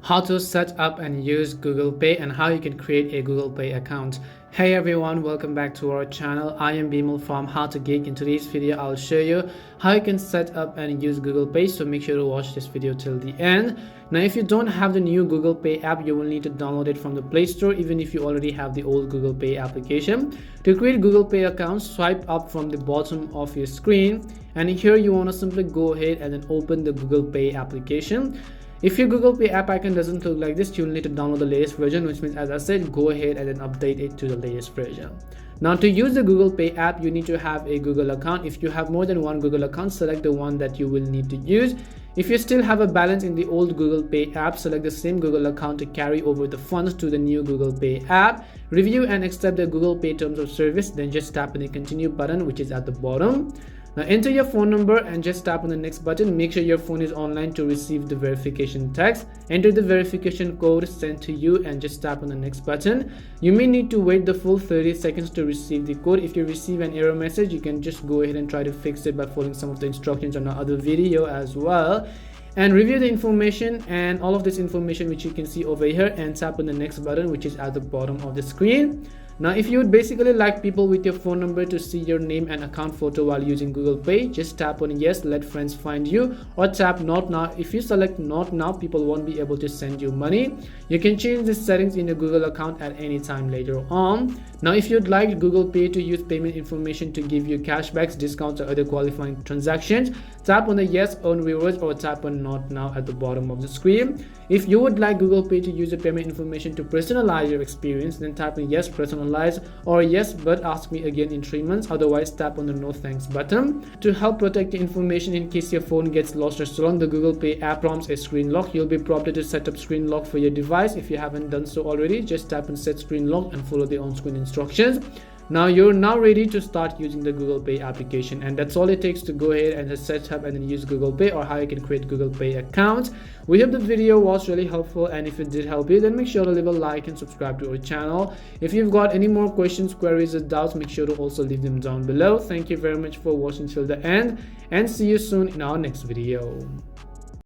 how to set up and use Google Pay and how you can create a Google Pay account. Hey everyone, welcome back to our channel. I am Bimal from How to Geek. In today's video, I'll show you how you can set up and use Google Pay, so make sure to watch this video till the end. Now, if you don't have the new Google Pay app, you will need to download it from the Play Store, even if you already have the old Google Pay application. To create Google Pay account, swipe up from the bottom of your screen, and here you want to simply go ahead and then open the Google Pay application. If your Google Pay app icon doesn't look like this, you'll need to download the latest version, which means, as I said, go ahead and then update it to the latest version. Now, to use the Google Pay app, you need to have a Google account. If you have more than one Google account, select the one that you will need to use. If you still have a balance in the old Google Pay app, select the same Google account to carry over the funds to the new Google Pay app. Review and accept the Google Pay terms of service, then just tap on the continue button, which is at the bottom. Now enter your phone number and just tap on the next button. Make sure your phone is online to receive the verification text. Enter the verification code sent to you and just tap on the next button. You may need to wait the full 30 seconds to receive the code. If you receive an error message, you can just go ahead and try to fix it by following some of the instructions on our other video as well. And review the information and all of this information which you can see over here, and tap on the next button, which is at the bottom of the screen. Now, if you would basically like people with your phone number to see your name and account photo while using Google Pay, just tap on yes, let friends find you, or tap not now. If you select not now, people won't be able to send you money. You can change the settings in your Google account at any time later on. Now, if you'd like Google Pay to use payment information to give you cashbacks, discounts, or other qualifying transactions, tap on the yes, earn rewards, or tap on not now at the bottom of the screen. If you would like Google Pay to use the payment information to personalize your experience, then tap on yes, personalize, or yes, but ask me again in 3 months. Otherwise, tap on the no thanks button. To help protect the information in case your phone gets lost or stolen, the Google Pay app prompts a screen lock. You'll be prompted to set up screen lock for your device. If you haven't done so already, just tap on set screen lock and follow the on-screen instructions. Now you're ready to start using the Google Pay application, and that's all it takes to go ahead and just set up and then use Google Pay, or how you can create Google Pay accounts. We hope the video was really helpful, and if it did help you, then make sure to leave a like and subscribe to our channel. If you've got any more questions, queries, or doubts, make sure to also leave them down below. Thank you very much for watching till the end, and see you soon in our next video.